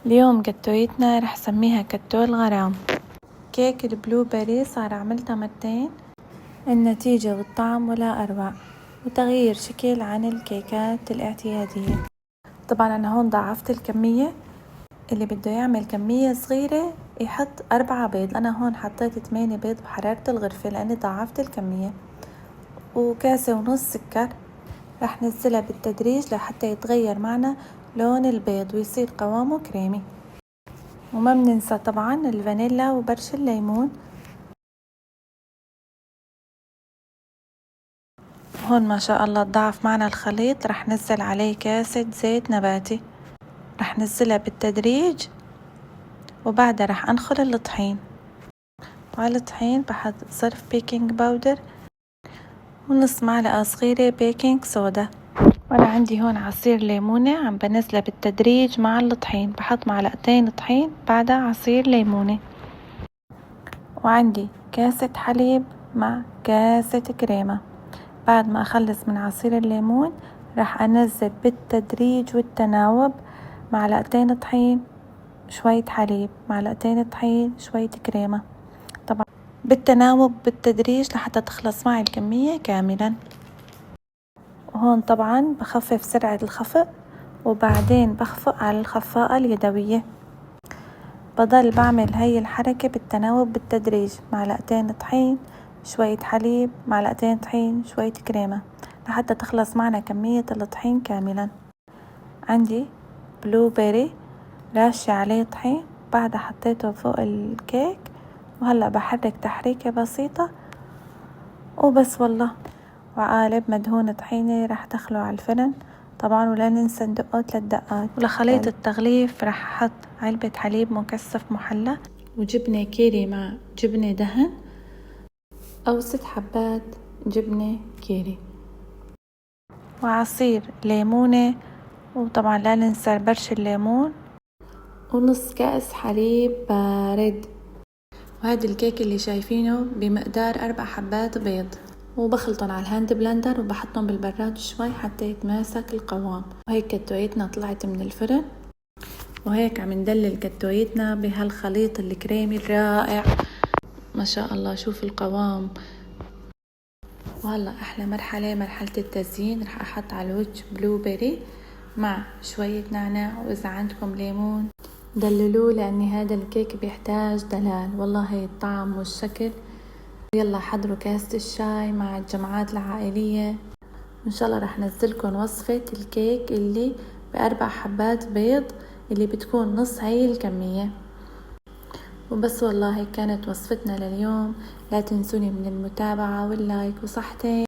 اليوم جاتويتنا رح سميها جاتو الغرام. كيك البلو بيري صار عملتها مرتين، النتيجة والطعم ولا أروع، وتغيير شكل عن الكيكات الاعتيادية. طبعا أنا هون ضاعفت الكمية، اللي بده يعمل كمية صغيرة يحط 4 بيض، أنا هون حطيت 8 بيض بحرارة الغرفة لأني ضاعفت الكمية، وكاسة ونص سكر. رح نزلها بالتدريج لحتى يتغير معنا لون البيض ويصير قوامه كريمي. وما بننسى طبعا الفانيلا وبرش الليمون. هون ما شاء الله تضاعف معنا الخليط، رح نزل عليه كاسة زيت نباتي، رح نزلها بالتدريج، وبعدها رح انخل الطحين. وعلى الطحين بحط صرف بيكنج باودر ونص معلقة صغيرة بيكنج صودا. وانا عندي هون عصير ليمونة عم بنزله بالتدريج مع الطحين، بحط معلقتين طحين بعدها عصير ليمونة. وعندي كاسة حليب مع كاسة كريمة. بعد ما أخلص من عصير الليمون راح أنزل بالتدريج والتناوب معلقتين طحين، شوية حليب، معلقتين طحين، شوية كريمة، طبعا بالتناوب بالتدريج لحتى تخلص معي الكمية كاملا. وهون طبعا بخفف سرعة الخفق، وبعدين بخفق على الخفاقة اليدوية. بضل بعمل هاي الحركة بالتناوب بالتدريج، معلقتين طحين، شوية حليب، معلقتين طحين، شوية كريمة، لحتى تخلص معنا كمية الطحين كاملا. عندي بلو بيري راشة عليه طحين، بعدها حطيته فوق الكيك، وهلأ بحرك تحريكة بسيطة وبس والله. وقالب مدهون طحينة رح دخله على الفرن طبعا، ولا ننسى ندقه 3 دقات. ولخليط التغليف رح احط علبة حليب مكثف محلى، وجبنة كيري مع جبنة دهن، او 6 حبات جبنة كيري، وعصير ليمونة، وطبعا لا ننسى برش الليمون، ونص كأس حليب بارد. وهذا الكيك اللي شايفينه بمقدار 4 حبات بيض، وبخلطهم على الهاند بلندر وبحطهم بالبراد شوي حتى يتماسك القوام. وهيك كتويتنا طلعت من الفرن، وهيك عم ندلل كتويتنا بهالخليط الكريمي الرائع ما شاء الله. شوف القوام. وهلا احلى مرحلة التزيين، رح احط على الوجه بلو بيري مع شوية نعناع، واذا عندكم ليمون دللوه، لاني هذا الكيك بيحتاج دلال والله. هي الطعم والشكل. يلا حضروا كاسة الشاي مع الجمعات العائلية. ان شاء الله رح نزلكم وصفة الكيك اللي ب4 حبات بيض، اللي بتكون نص هاي الكمية. وبس والله، هيك كانت وصفتنا لليوم. لا تنسوني من المتابعة واللايك، وصحتين.